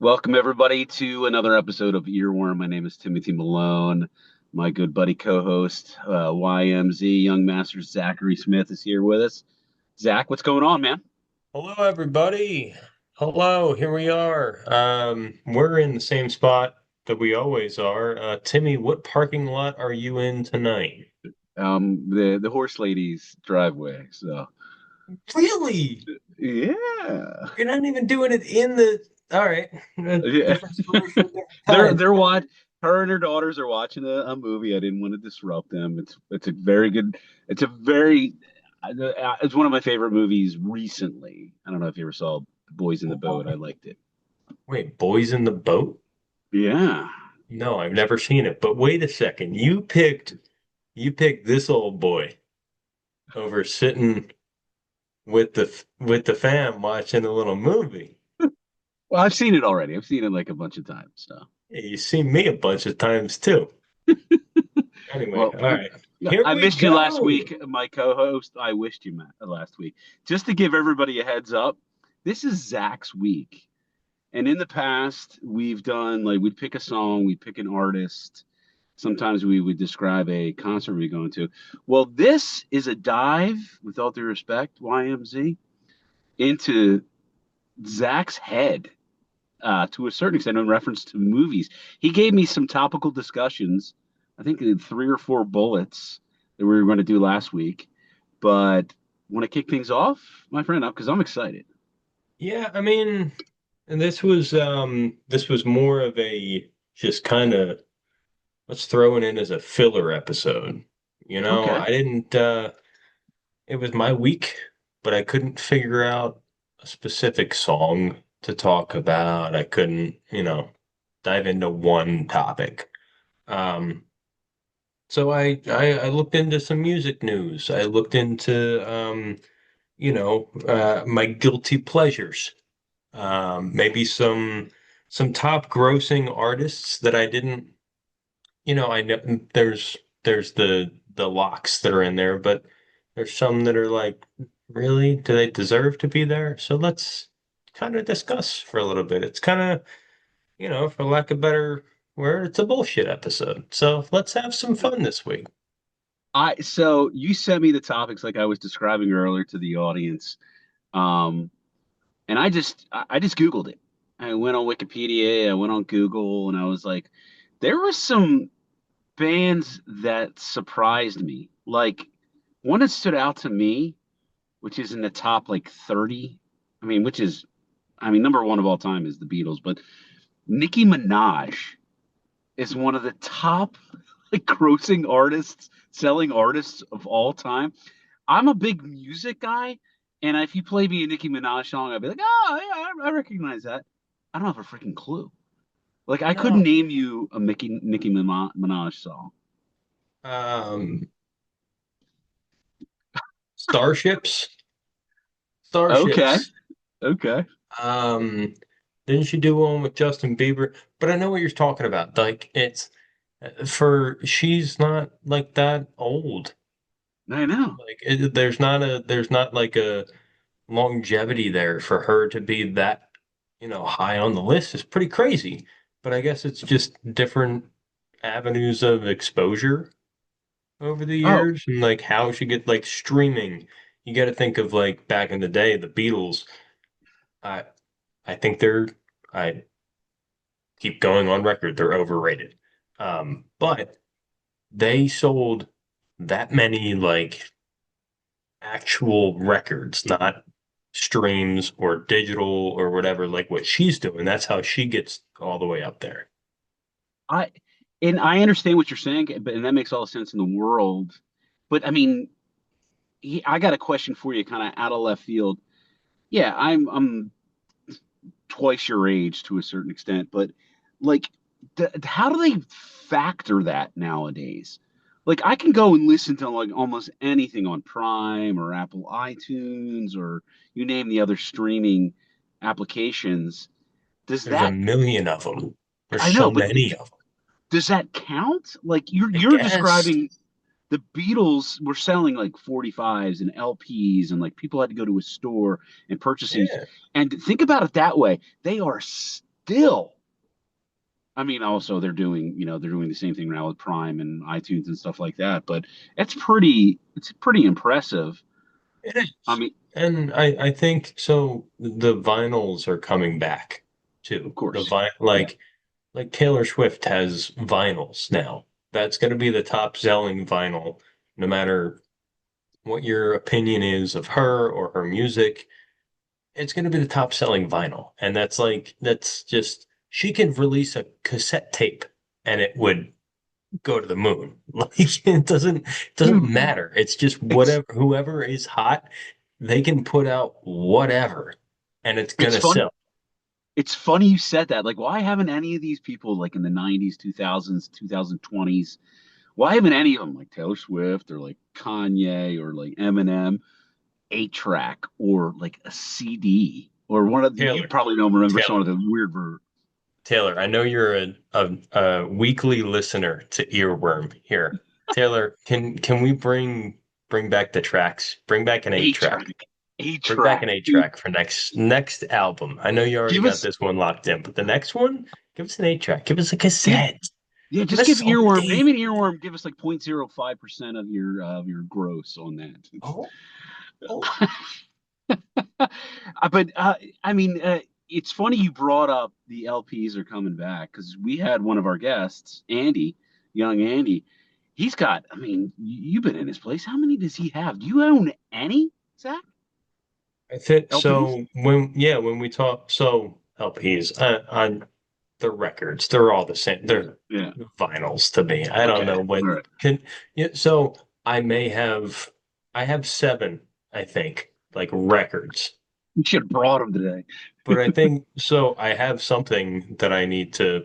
Welcome, everybody, to another episode of Earworm. My name is Timothy Malone. My good buddy co-host, YMZ Young Masters Zachary Smith is here with us. Zach, what's going on, man? Hello, everybody. Hello, here we are. We're in the same spot that we always are. Timmy, what parking lot are you in tonight? The horse lady's driveway. So Really? yeah, You're not even doing it in the. All right, yeah. different story for a different they're time. they're what her and her daughters are watching a movie. I didn't want to disrupt them. It's a very good. It's a very. It's one of my favorite movies recently. I don't know if you ever saw Boys in the Boat. I liked it. Wait, Boys in the Boat? Yeah. No, I've never seen it. But wait a second. You picked this old boy over sitting with the fam watching a little movie. Well, I've seen it already. I've seen it like a bunch of times. So, Yeah, you've seen me a bunch of times too. Anyway, well, all right. Here I we missed you last go. week, my co-host. I wished you last week. Just to give everybody a heads up, this is Zach's week. And in the past, we've done like we'd pick a song, we'd pick an artist. Sometimes we would describe a concert we're going to. Well, this is a dive, with all due respect, YMZ, into Zach's head to a certain extent in reference to movies. He gave me some topical discussions. I think 3 or 4 bullets that we were going to do last week. But want to kick things off, my friend, up because I'm excited. Yeah, I mean, and this was more of a just kind of let's throw it in as a filler episode. Okay. I didn't it was my week, but I couldn't figure out a specific song to talk about. I couldn't, dive into one topic. Um, so I looked into some music news. I looked into my guilty pleasures. Maybe some top grossing artists that I didn't, I know there's the locks that are in there, but there's some that are like, really, do they deserve to be there? So let's kind of discuss for a little bit. It's kind of, for lack of better word, it's a bullshit episode. So let's have some fun this week. So you sent me the topics like I was describing earlier to the audience. Um, and I just Googled it. I went on Wikipedia, I went on Google, and I was like, there were some bands that surprised me. Like one that stood out to me, which is in the top like 30. I mean, number one of all time is the Beatles, but Nicki Minaj is one of the top like grossing artists, selling artists of all time. I'm a big music guy, and if you play me a Nicki Minaj song, I'd be like, oh, yeah, I recognize that. I don't have a freaking clue. Like, I couldn't No. name you a Nicki Minaj song. Um, starships, Okay, starships. okay. Um, didn't she do one with Justin Bieber? But I know what you're talking about. Like it's for she's not like that old. I know. Like there's not like a longevity there for her to be that, high on the list is pretty crazy. But I guess it's just different avenues of exposure over the Oh, years and like how she get like streaming. You got to think of like back in the day, the Beatles. I I think I keep going on record, they're overrated. But they sold that many like actual records, not streams or digital or whatever, like what she's doing. That's how she gets all the way up there. I and I understand what you're saying, but and that makes all the sense in the world. But I mean, I got a question for you, kind of out of left field. Yeah, I'm twice your age to a certain extent, but like, how do they factor that nowadays? Like, I can go and listen to like almost anything on Prime or Apple iTunes or you name the other streaming applications. Does There's a that, million of them. There's I know, so but many of them. does that count? Like, I you're guess describing the Beatles were selling like 45s and LPs, and like people had to go to a store and purchase these. yeah. And think about it that way. They are still, I mean, also they're doing the same thing now with Prime and iTunes and stuff like that. But it's pretty impressive. It I is. mean, And I think so the vinyls are coming back of too. The course, vi yeah. like Taylor Swift has vinyls now. That's going to be the top selling vinyl, no matter what your opinion is of her or her music. It's going to be the top selling vinyl. And that's just, she could release a cassette tape and it would go to the moon. Like it doesn't Dude, matter. It's just it's whatever, whoever is hot, they can put out whatever and it's it's gonna funny. sell. It's funny you said that. Like, why haven't any of these people like in the 90s, 2000s, 2020s, why haven't any of them like Taylor Swift or like Kanye or like Eminem, 8 track or like a CD or one of the, you Taylor, probably don't remember some Taylor, of the weird ver Taylor, I know you're a weekly listener to Earworm here. Taylor, can we bring back the tracks? Bring back an eight 8 track, track. eight Bring back an track, eight dude. track for next album. I know you already Give got us this one locked in, but the next one, give us an eight track. Give us a give cassette. yeah, Give just us give earworm. something. Name an earworm. Give us like 0.05% of your gross on that. Oh, oh. But I mean, it's funny you brought up the LPs are coming back because we had one of our guests, Andy, young Andy. He's got. I mean, you've been in his place. How many does he have? Do you own any, Zach? I think LPs? so. When we talk, so LPs on the records, they're all the same. They're Yeah. vinyls to me. I don't Okay. know what All right. can. Yeah, so I may have. I have seven, I think, like records. You should have brought him today. But I think so. I have something that I need to.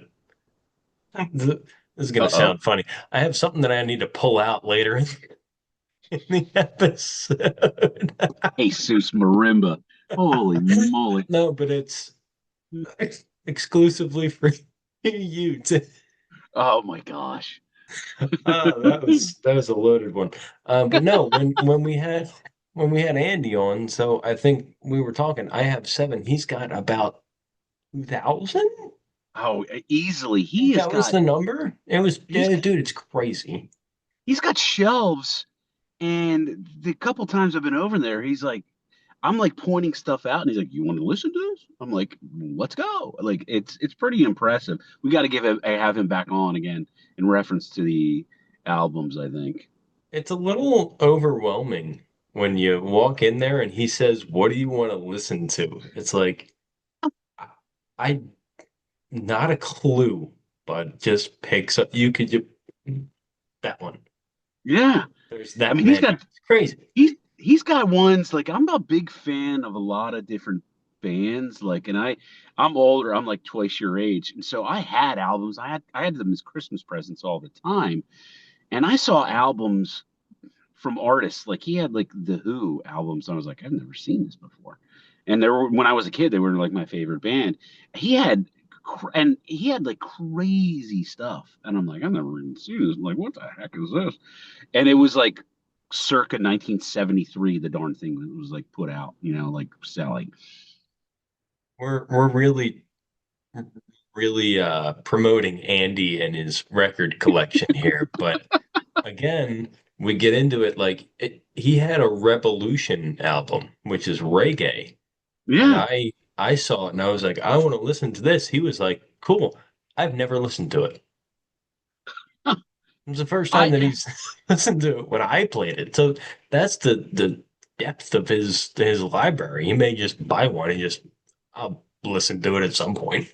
This is going to Uh-oh. sound funny. I have something that I need to pull out later in the episode. Jesus Marimba. Holy moly. No, but it's exclusively for you to. Oh my gosh. Oh, that was a loaded one. But no, when we had Andy on, so I think we were talking. I have seven. He's got about 2,000. Oh, easily. I think that was the number. It was, He's yeah, got dude, it's crazy. he's got shelves, and the couple times I've been over there, he's like, I'm like pointing stuff out, and he's like, "You want to listen to this?" I'm like, "Let's go!" Like it's pretty impressive. We got to have him back on again in reference to the albums. I think. It's a little overwhelming when you walk in there and he says, "What do you want to listen to?" It's like I not a clue, but just picks up. You could just that one. Yeah, There's I that mean many. It's crazy. he's got ones like I'm a big fan of a lot of different bands. Like, and I'm older. I'm like twice your age, and so I had albums. I had them as Christmas presents all the time, and I saw albums from artists like he had like the Who albums. And I was like, I've never seen this before. And there were when I was a kid, they were like my favorite band. He had and he had like crazy stuff, and I'm like, I've never even seen this. I'm like, what the heck is this? And it was like circa 1973. The darn thing was like put out, like selling. We're really promoting Andy and his record collection here, but again, we get into it like he had a Revolution album, which is reggae. And Yeah, I saw it and I was like, I want to listen to this. He was like, cool. I've never listened to it. It was the first time I that he's listened to it when I played it. So that's the depth of his library. He may just buy one and just I'll listen to it at some point.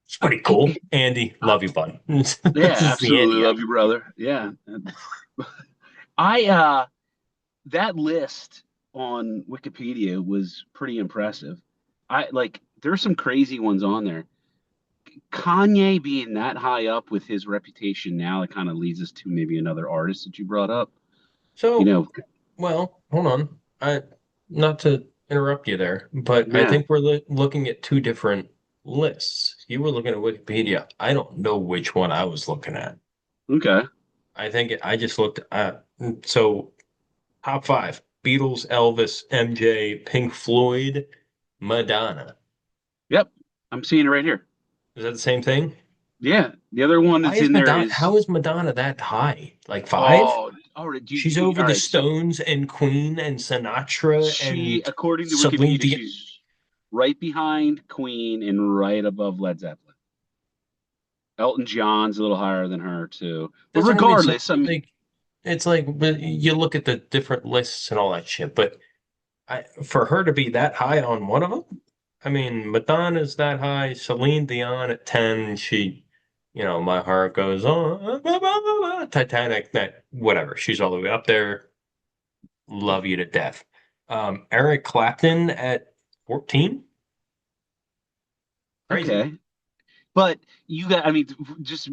It's pretty cool. Andy, love you, bud. This yeah, is the absolutely Andy love hour. you, brother. Yeah, I that list on Wikipedia was pretty impressive. I like there's some crazy ones on there. Kanye being that high up with his reputation now, it kind of leads us to maybe another artist that you brought up. You So, know, well, hold on. Not to interrupt you there, but I yeah, think we're looking at two different lists. You were looking at Wikipedia. I don't know which one I was looking at. okay, I think I just looked at so top five: Beatles, Elvis, MJ, Pink Floyd, Madonna. yep, I'm seeing it right here. Is that the same thing? Yeah, the other one Why that's is in there Madonna? is How is Madonna that high? Like five? oh, all right, She's over all the right. So Stones and Queen and Sinatra she, and according to Celine Wikipedia, Dion. she's right behind Queen and right above Led Zeppelin. Elton John's a little higher than her too. But That's what I mean. So regardless, I mean, it's like, but you look at the different lists and all that shit. But for her to be that high on one of them, I mean, Madonna's that high. Celine Dion at 10. My heart goes on. Titanic, that whatever. She's all the way up there. Love you to death. Eric Clapton at 14. Crazy. okay. But you got, I mean, just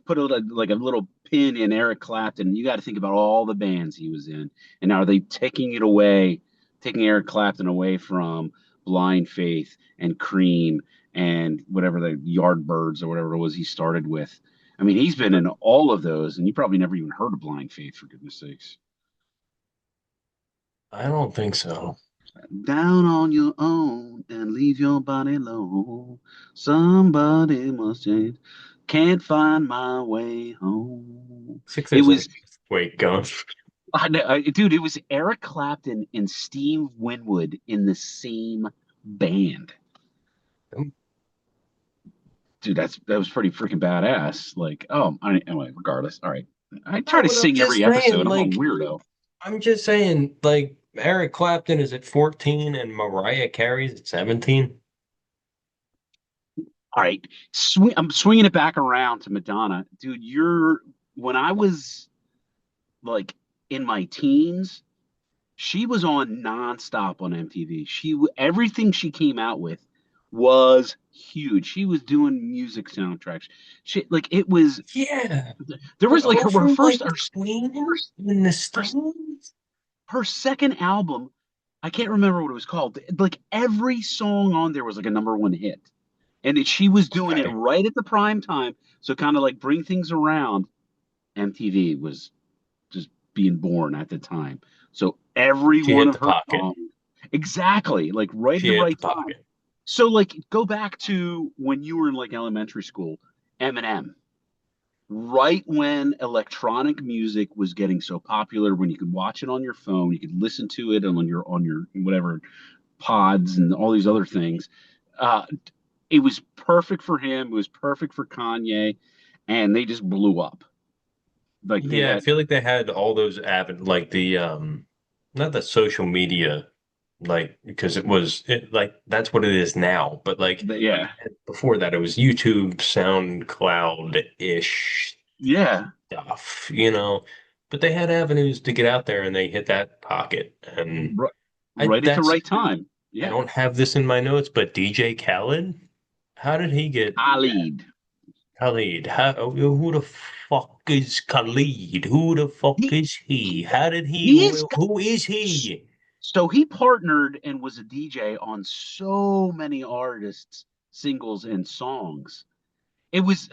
put like a little pin in Eric Clapton. You got to think about all the bands he was in, and are they taking Eric Clapton away from Blind Faith and Cream and whatever the Yardbirds or whatever it was he started with? I mean, he's been in all of those, and you probably never even heard of Blind Faith, for goodness sakes. I don't think so. Down on your own and leave your body alone. Somebody must change. Can't find my way home. I think It there's an was, wait going. dude, it was Eric Clapton and Steve Winwood in the same band. Dude, that was pretty freaking badass. Like, oh, anyway, regardless. All right. I try No, to but I'm sing just every saying, episode. I'm a like, weirdo. I'm just saying, like, Eric Clapton is at 14 and Mariah Carey's at 17. All right. I'm swinging it back around to Madonna. Dude, when I was like in my teens, she was on nonstop on MTV. Everything she came out with was huge. She was doing music soundtracks. She like it was Yeah, there but was like her over first like Queen and the her, Stones. her second album. I can't remember what it was called. Like every song on there was like a number one hit. She was doing it Okay, right at the prime time. So kind of like bring things around. MTV was just being born at the time. So every she one hit of the her pocket. songs, exactly, like right at She the hit the right time. pocket. So like go back to when you were in like elementary school, Eminem, right when electronic music was getting so popular, when you could watch it on your phone, you could listen to it on your whatever pods and all these other things. Uh, it was perfect for him. It was perfect for Kanye, and they just blew up. Like they Yeah, I had, feel like they had all those like the not the social media, like because like that's what it is now, but like yeah, before that it was YouTube, SoundCloud-ish yeah. stuff. But they had avenues to get out there and they hit that pocket. And Right, I right at the that's right time. I Yeah. don't have this in my notes, but DJ Khaled, how did he get Khalid. Khalid? Who the fuck is Khalid? Who the fuck He, is he? How did he? he is Who is he? so he partnered and was a DJ on so many artists, singles and songs. It was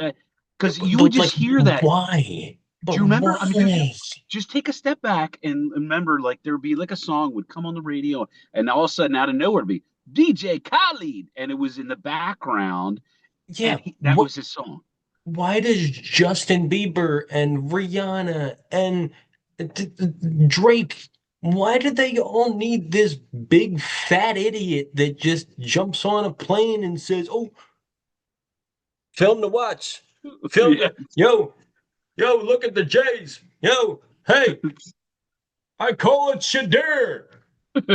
because you would just Like, hear that. why? Do But you remember? I mean, dude, why? just take a step back and remember, like there would be like a song would come on the radio, and all of a sudden, out of nowhere, it'd be DJ Khalid, and it was in the background, and Yeah, that what? was his song. Why does Justin Bieber and Rihanna and Drake, why do they all need this big fat idiot that just jumps on a plane and says, "Oh, film to watch, film Yeah. to yo, look at the Jays, yo, hey, I call it Shadir."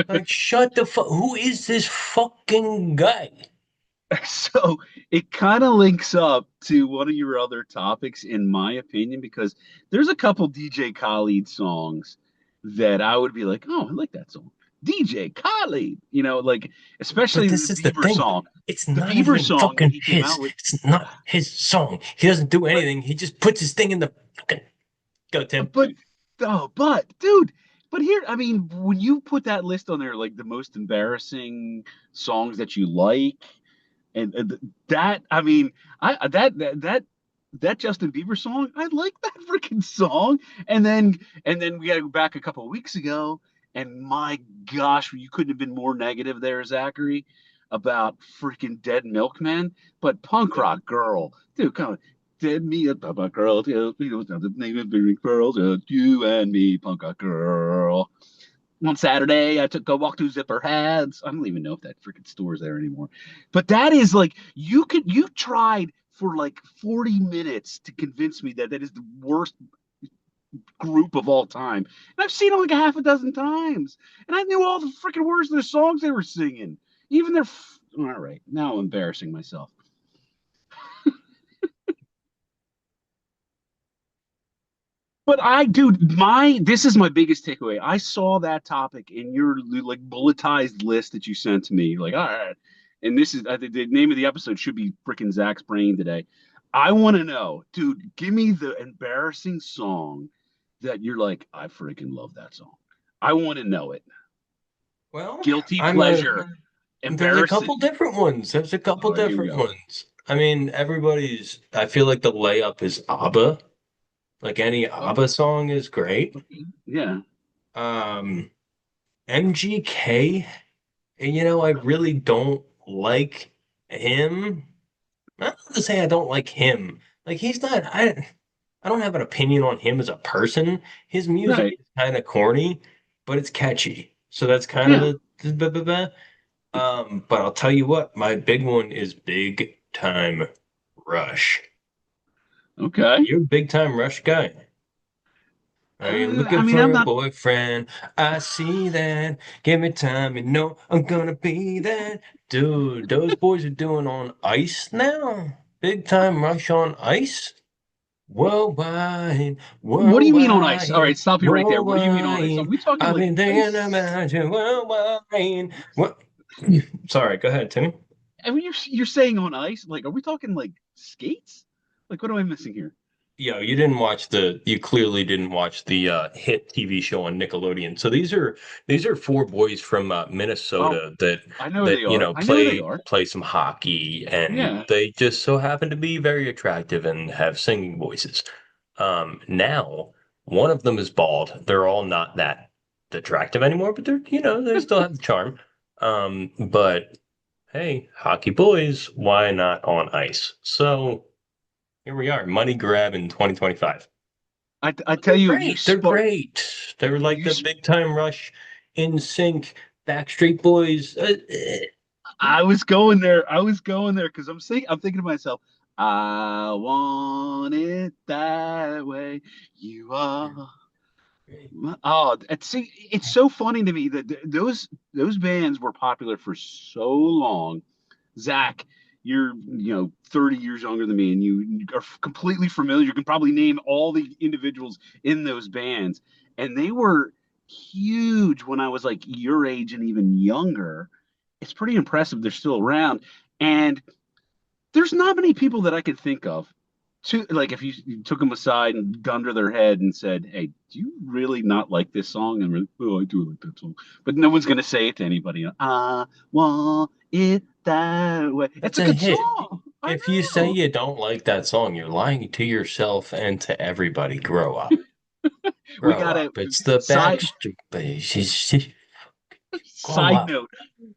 Like, shut the fuck. Who is this fucking guy? So it kind of links up to one of your other topics, in my opinion, because there's a couple DJ Khaled songs that I would be like, oh, I like that song. DJ Khaled, like But especially this the is the Bieber thing. song. It's The not Bieber even song that fucking he came his. out with. It's not his song. He doesn't do But anything. He just puts his thing in the fucking. Go, Tim. but but dude, but here, I mean, when you put that list on there, like the most embarrassing songs that you like, and that, I mean, I that Justin Bieber song, I like that freaking song. And then we got to go back a couple of weeks ago, and my gosh, you couldn't have been more negative there, Zachary. about freaking Dead Milkmen, but punk rock girl, dude, come on. Dead me a punk rock girl, the name of big girls, you and me, punk rock girl. One Saturday, I took a walk to Zipper Hats. I don't even know if that freaking store's there anymore. But that is like you tried for like 40 minutes to convince me that that is the worst group of all time. And I've seen it like a half a dozen times. And I knew all the freaking words of the songs they were singing. Even their all right, now I'm embarrassing myself. But dude, this is my biggest takeaway. I saw that topic in your like bulletized list that you sent to me. Like, all right, and this is I think the name of the episode should be freaking Zach's brain today. I want to know, dude. Give me the embarrassing song that you're like, I freaking love that song. I want to know it. Well, Guilty I'm a pleasure, there's a embarrassing. couple different ones. There's a couple Oh, here we different go. ones. I mean, I feel like the layup is ABBA. Like any Oh, ABBA song is great. okay. Yeah. Um, MGK, and I really don't like him. Not to say I don't like him. Like he's not. I don't have an opinion on him as a person. His music Right. is kind of corny, but it's catchy. So that's kind of Yeah. but I'll tell you what, my big one is Big Time Rush. Okay. You're a Big Time Rush guy. Are you I looking mean, for I'm a not. boyfriend? I see that. Give me time, I'm gonna be that. Dude, those boys are doing on ice now. Big Time Rush on ice. Worldwide, What do you mean on ice? All right, worldwide, stop you right there. What do you mean on ice? Are worldwide. we talking I've like been thinking ice? about you, worldwide. What? Sorry, go ahead, Timmy. I mean, you're saying on ice? Like, are we talking like skates? Like, what am I missing here? Yo, you clearly didn't watch the hit TV show on Nickelodeon. So these are four boys from Oh, Minnesota that I know who they are. I know who they play are. play some hockey, and Yeah. they just so happen to be very attractive and have singing voices. Now one of them is bald. They're all not that attractive anymore, but they still have the charm. But hey, hockey boys, why not on ice? So here we are, money grab in 2025. I But tell they're you, great. They're great. They're like you. the big time Rush, In Sync, Backstreet Boys. I was going there. I was going there because I'm thinking to myself, I want it that way. You are. Oh, see, it's so funny to me that those bands were popular for so long. Zach, you're 30 years younger than me, and you are completely familiar. You can probably name all the individuals in those bands, and they were huge when I was like your age and even younger. It's pretty impressive they're still around, and there's not many people that I could think of to like if you took them aside and gun to their head and said, "Hey, do you really not like this song?" And really, oh, I do like that song, but no one's gonna say it to anybody. I want it that way. It's That's a a good hit. song. I If you say know. you don't like that song, you're lying to yourself and to everybody. Grow up. We Grow gotta up. It's the side Backstreet Boys. Grow side up. note.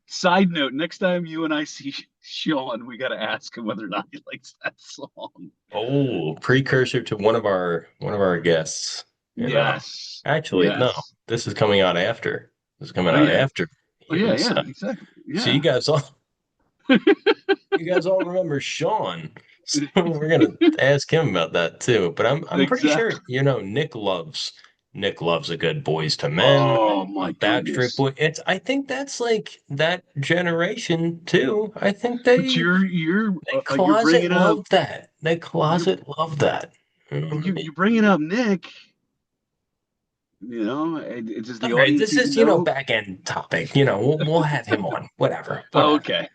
Side note. Next time you and I see Sean, we gotta ask him whether or not he likes that song. Oh, precursor to one of our guests. Yes. Actually, no. Yes. This is coming out after. This is coming Oh out yeah. after Oh yeah. his. Yeah. Exactly. So Yeah. you guys all remember Sean. So we're gonna ask him about that too. But I'm pretty Exactly. sure Nick loves a good Boys to Men, Oh a my Backstreet goodness. Boy. I think that's like that generation too. I think But they you're closet bringing up love that. They you're closet love that. You know what I mean? you're bringing up Nick. Does the All right, audience this even is know? back end topic. We'll have him on, whatever, Oh, whatever. okay.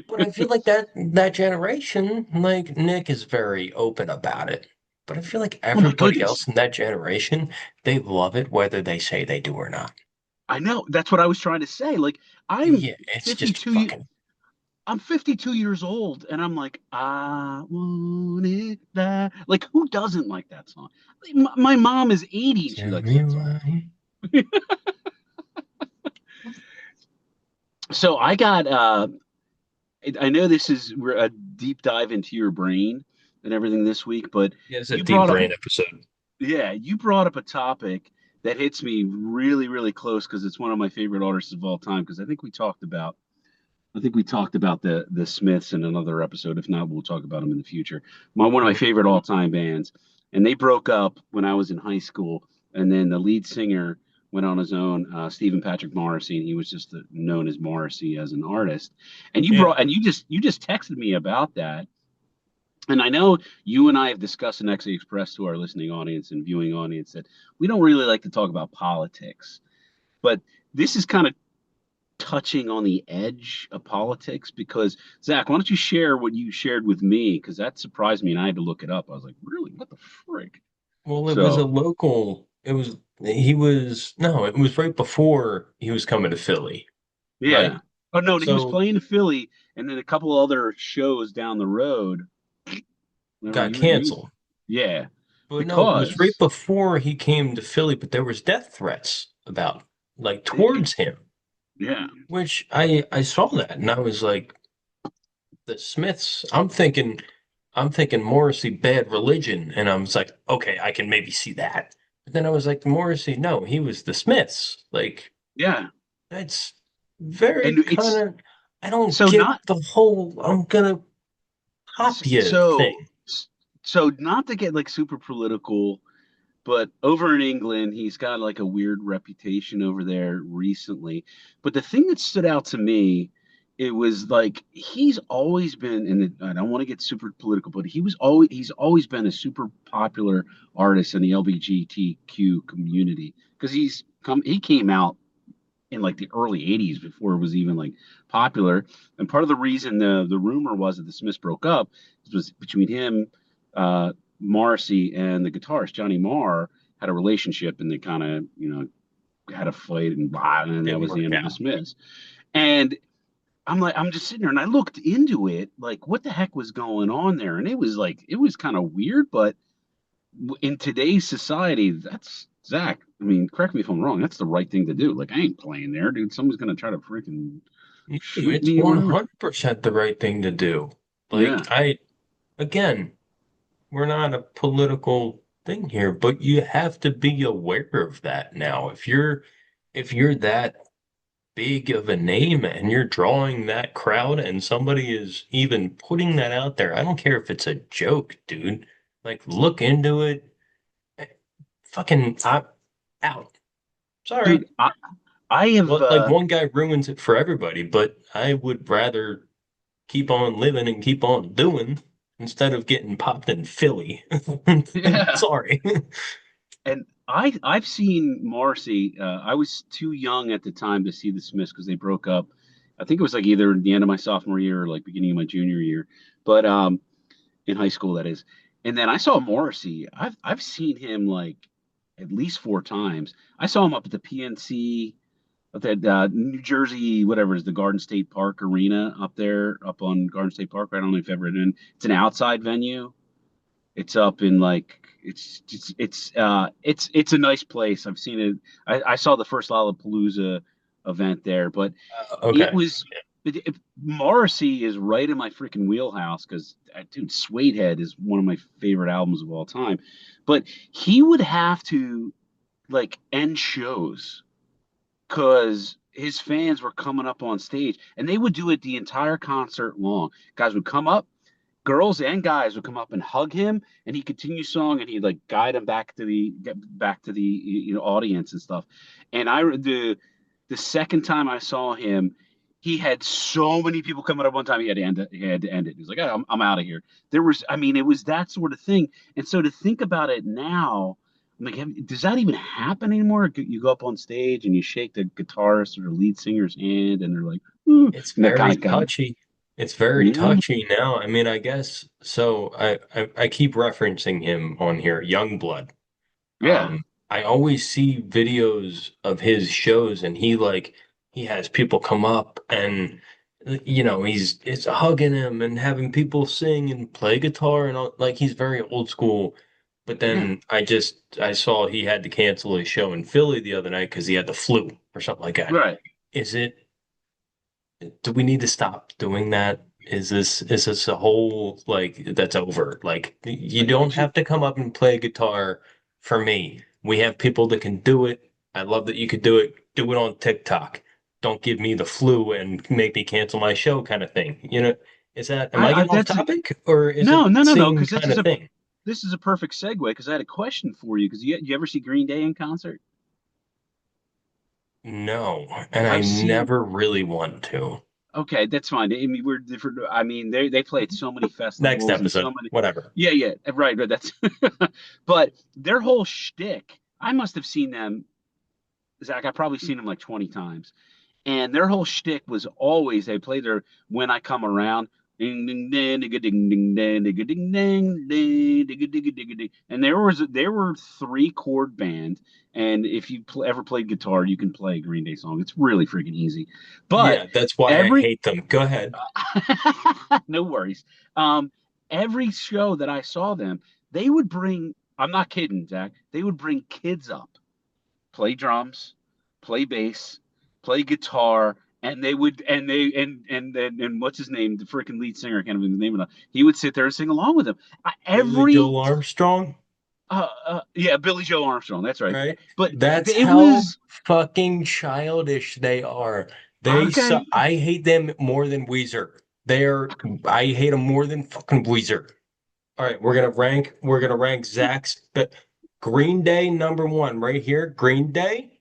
But I feel like that generation, like Nick is very open about it. But I feel like Oh my everybody goodness. else in that generation, they love it whether they say they do or not. I know. That's what I was trying to say. Like I'm Yeah, it's just 52. fucking. I'm 52 years old, and I'm like, I want it that. Like, who doesn't like that song? My mom is 80 and she Tell likes me that song. why. So I got I know this is we're a deep dive into your brain and everything this week, but Yeah, it's a you deep brought up brain episode. yeah, you brought up a topic that hits me really, really close because it's one of my favorite artists of all time. Because I think we talked about the Smiths in another episode. If not, we'll talk about them in the future. One of my Mhm. favorite all time bands, and they broke up when I was in high school, and then the lead singer went on his own, Stephen Patrick Morrissey, and he was just known as Morrissey as an artist. And Yeah. you just texted me about that, and I know you and I have discussed and actually expressed to our listening audience and viewing audience that we don't really like to talk about politics, but this is kind of touching on the edge of politics because Zach, why don't you share what you shared with me? Because that surprised me and I had to look it up. I was like, really? What the frick? Well, it was a So local. He was, no, it was right before he was coming to Philly, yeah. right? Oh no, he was So playing in Philly and then a couple other shows down the road. Remember, got he was canceled. yeah, But no, it was right because before he came to Philly, but there was death threats about like it, towards him, yeah. which I saw that and I was like, the Smiths, I'm thinking Morrissey, Bad Religion, and I was like, okay, I can maybe see that. But then I was like, Morrissey, no, he was the Smiths. Like, Yeah. that's very And kind it's of, I don't so get not the whole I'm gonna pop you so thing. so not to get like super political, but over in England, he's got like a weird reputation over there recently. But the thing that stood out to me, it was like he's always been, and I don't want to get super political, but he's always been a super popular artist in the LGBTQ community because he came out in like the early 80s before it was even like popular. And part of the reason the rumor was that the Smiths broke up was between him, uh, Morrissey, and the guitarist Johnny Marr had a relationship, and they kind of had a fight and blah, and that Didn't was the work end of the out. Smiths. And I'm just sitting there and I looked into it, like what the heck was going on there, and it was kind of weird, but in today's society, that's Zach. I mean, correct me if I'm wrong. That's the right thing to do. Like, I ain't playing there, dude. Someone's gonna try to freaking No, shoot it's me or whatever. 100% the right thing to do. Yeah, Like, again, we're not a political thing here, but you have to be aware of that now. If you're that big of a name and you're drawing that crowd and somebody is even putting that out there, I don't care if it's a joke, dude. Like look into it. Eh, Fucking I'm out. dude. Sorry. I have. But like one guy ruins it for everybody, but I would rather keep on living and keep on doing instead of getting popped in Philly. Yeah, Sorry. and I've seen Morrissey. I was too young at the time to see the Smiths because they broke up. I think it was like either the end of my sophomore year or like beginning of my junior year, but in high school that is. And then I saw Morrissey. I've seen him like at least four times. I saw him up at the PNC at that New Jersey, whatever is the Garden State Park Arena up there, up on Garden State Park. I don't know if you've ever been. It's an outside venue. It's up in like it's a nice place. I've seen it. I saw the first Lollapalooza event there, but it Okay. was Morrissey is right in my freaking wheelhouse because dude, Suede Head is one of my favorite albums of all time. But he would have to like end shows because his fans were coming up on stage and they would do it the entire concert long. Guys would come up, girls and guys would come up and hug him, and he'd continue song and he'd like guide them back to the audience and stuff. And the second time I saw him, he had so many people coming up one time. He had to end it. He had to end it. He's like, oh, I'm out of here. I mean, it was that sort of thing. And so to think about it now, I'm like, does that even happen anymore? You go up on stage and you shake the guitarist or the lead singer's hand, and they're like, ooh, It's and that kind very of guy. touchy. It's very Yeah, touchy now. I mean, I guess so. I keep referencing him on here, Youngblood. yeah, I always see videos of his shows, and he has people come up and he's hugging him and having people sing and play guitar and all, like he's very old school. But yeah. then I saw he had to cancel his show in Philly the other night because he had the flu or something like that. Right. Is it? Do we need to stop doing that? is this a whole like that's over? Like you Like, don't which have to come up and play guitar for me. We have people that can do it. I love that you could do it. Do it on TikTok. Don't give me the flu and make me cancel my show kind of thing. Am I I getting off that's topic or is it no, no, the no, no, same because kind of thing? this is a perfect segue because I had a question for you because you ever see Green Day in concert? No, and I I've seen. never really want to. Okay, that's fine. I mean, we're different. I mean, they play at so many Next festivals and so episode, many. whatever. Yeah, yeah, right, right. That's. But their whole shtick, I must have seen them, Zach. I've probably seen them like 20 times. And their whole shtick was always they play their "When I Come Around." Ding ding ding ding ding ding ding ding ding ding ding ding ding ding ding. And there were three chord band, and if you ever played guitar, you can play a Green Day song. It's really freaking easy. But Yeah, that's why I every hate them. Go ahead. no worries. Um, every show that I saw them, they would bring. I'm not kidding, Zach. They would bring kids up play drums, play bass, play guitar, and they would and what's his name, the freaking lead singer, I can't remember the name of it. He would sit there and sing along with them. Billy Every Joel Armstrong, yeah, Billy Joe Armstrong, that's right. right? But That's it how was fucking childish they are. okay. I hate them more than Weezer. I hate them more than fucking Weezer. All right, we're gonna rank Zach's but Green Day number one right here. Green Day,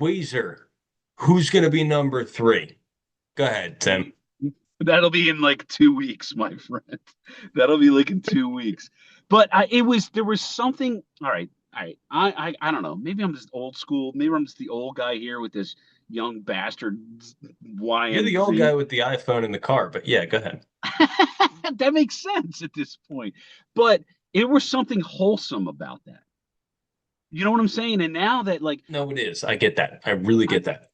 Weezer. Who's gonna be number three? Go ahead, Tim. That'll be in like 2 weeks, my friend. That'll be like in 2 weeks. But it was there was something. All right, all right. I don't know. Maybe I'm just old school. Maybe I'm just the old guy here with this young bastard You're whining the old thing. guy with the iPhone in the car, but yeah, go ahead. That makes sense at this point. But it was something wholesome about that. You know what I'm saying? And now that like No, it is. I get that. I really I get that.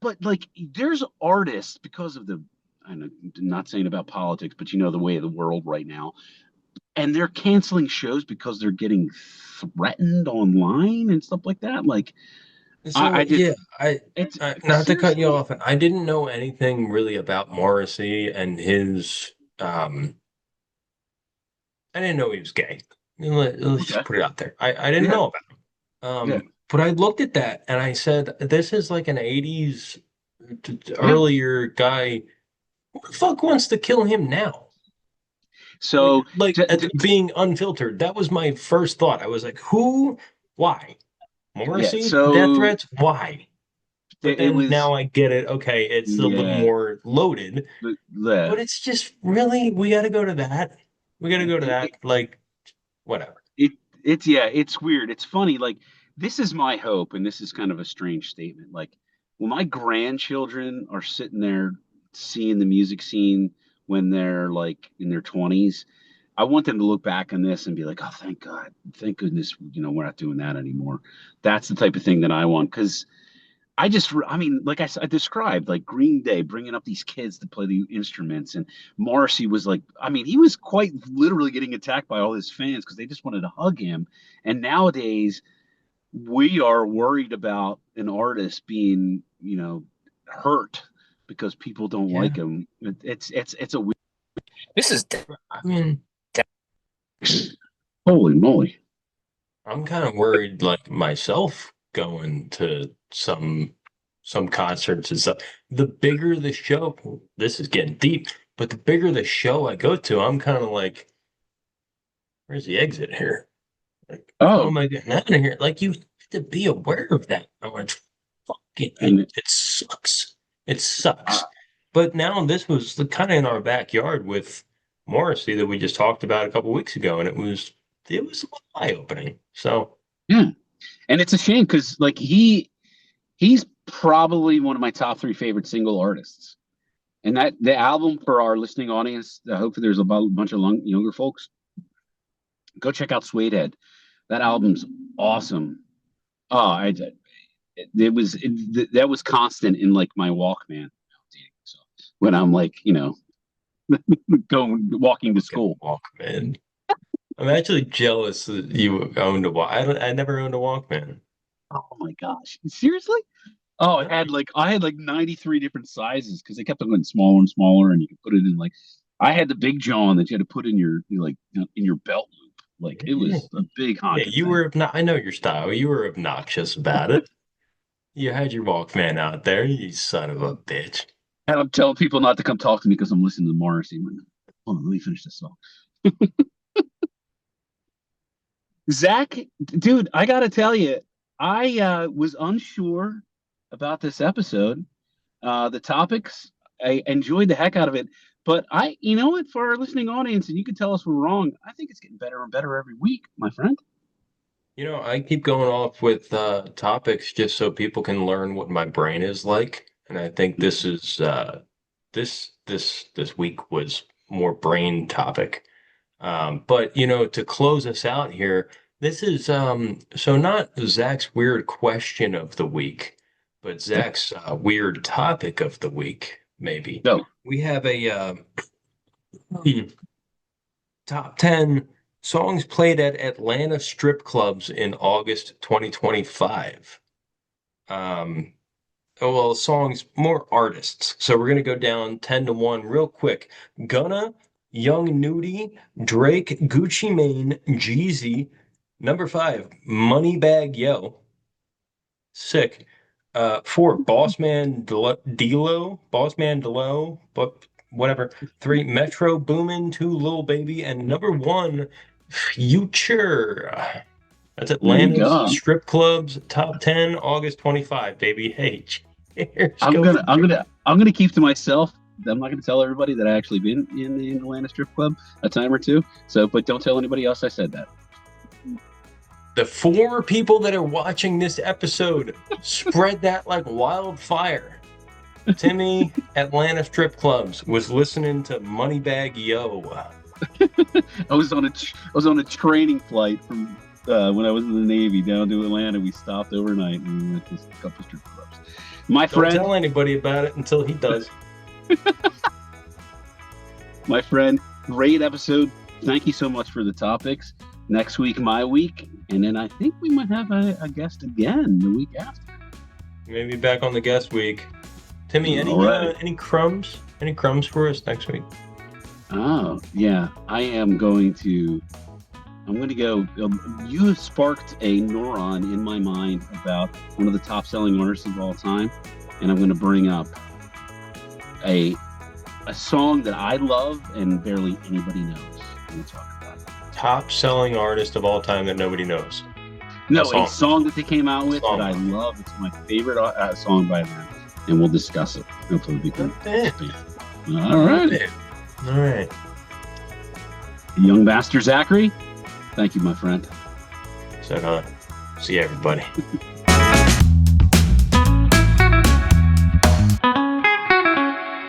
but like there's artists because of the I'm not saying about politics, but you know the way of the world right now, and they're canceling shows because they're getting threatened online and stuff like that. Like So I just yeah, I, it's I not to cut you seriously off, I didn't know anything really about Morrissey and his. I didn't know he was gay. Let's just okay. put it out there. I didn't Yeah, know about him. yeah, But I looked at that and I said, this is like an '80s yeah. earlier guy. Who the fuck wants to kill him now? Like, So like d- at d- d- being unfiltered. That was my first thought. I was like, who? Why? yeah. Morrissey? Death So threats? Why? But it then was now I get it. Okay, it's a little yeah. more loaded, The but it's just really we got to go to that. We got to go to that. Like whatever. it it's yeah, it's weird. It's funny. Like this is my hope, and this is kind of a strange statement. Like when my grandchildren are sitting there seeing the music scene when they're like in their 20s, I want them to look back on this and be like, "Oh, thank God, thank goodness, we're not doing that anymore." That's the type of thing that I want because I mean, like I described, like Green Day bringing up these kids to play the instruments, and Morrissey was like, I mean, he was quite literally getting attacked by all his fans because they just wanted to hug him. And nowadays, we are worried about an artist being, hurt because people don't like Yeah. him. It's a weird. This is I mean, Holy moly! I'm kind of worried, like myself, going to some concerts and stuff. The bigger the show, this is getting deep, but the bigger the show I go to, I'm kind of like, where's the exit here? Like, how Oh, am I getting out of here? Like, you have to be aware of that. I'm like, fuck it, and it sucks. It uh, sucks. But now this was kind of in our backyard with Morrissey that we just talked about a couple weeks ago, and it was a little eye-opening. So. yeah, and it's a shame because like he's probably one of my top three favorite single artists. And that the album for our listening audience, hopefully there's a bunch of younger folks. Go check out Suede Head. That album's awesome. Oh, it was that was constant in like my Walkman. So when I'm like, going walking to Fucking school. Walkman. I'm actually jealous that you owned a Walk. I never owned a Walkman. Oh my gosh, seriously? Oh, I had like 93 different sizes because they kept on getting smaller and smaller, and you could put it in like I had the big John that you had to put in your like in your belt loop. Like it Yeah, was a big yeah, honking you thing. were I know your style. You were obnoxious about it. You had your Walkman out there, you son of a bitch. And I'm telling people not to come talk to me because I'm listening to Morrissey. Hold on, let me finish this song. Zach, dude, I gotta tell you, I was unsure about this episode. The topics, I enjoyed the heck out of it, but you know what, for our listening audience, and you can tell us we're wrong. I think it's getting better and better every week, my friend. I keep going off with topics just so people can learn what my brain is like. And I think this week was more brain topic. But to close us out here, this is so not Zach's weird question of the week, but Zach's weird topic of the week, maybe. No, We have a top 10 songs played at Atlanta strip clubs in August 2025. Um, oh, well, songs, more artists. So we're going to go down 10 to 1 real quick. Gunna, Young Nudie, Drake, Gucci Mane, Jeezy. Number 5, Moneybag Yo. Sick. 4, Boss Man Delo, but whatever. 3, Metro Boomin, 2, Lil Baby, and number 1, Future. That's there you Atlanta's go. strip clubs top 10, August 25, baby. Hey, cheers. I'm Go. gonna I'm gonna I'm gonna keep to myself. I'm not gonna tell everybody that I actually been in the Atlanta strip club a time or two. So, but don't tell anybody else I said that. The 4 people that are watching this episode, spread that like wildfire. Timmy, Atlanta strip clubs, was listening to Moneybag Yo. I was on a training flight from when I was in the Navy down to Atlanta. We stopped overnight and we went to a couple strip clubs. My Don't friend, tell anybody about it until he does. my friend, great episode. Thank you so much for the topics. Next week, my week, and then I think we might have a guest again the week after. Maybe back on the guest week. Timmy, any crumbs? Any crumbs for us next week? Oh yeah, I'm going to go. You sparked a neuron in my mind about one of the top-selling artists of all time, and I'm going to bring up a song that I love and barely anybody knows. We'll talk about it. Top selling artist of all time that nobody knows. No, a song that they came out with that I love. It's my favorite song by them, and we'll discuss it. Hopefully we can. All right. All right. Young Master Zachary, thank you, my friend. So, see you, everybody.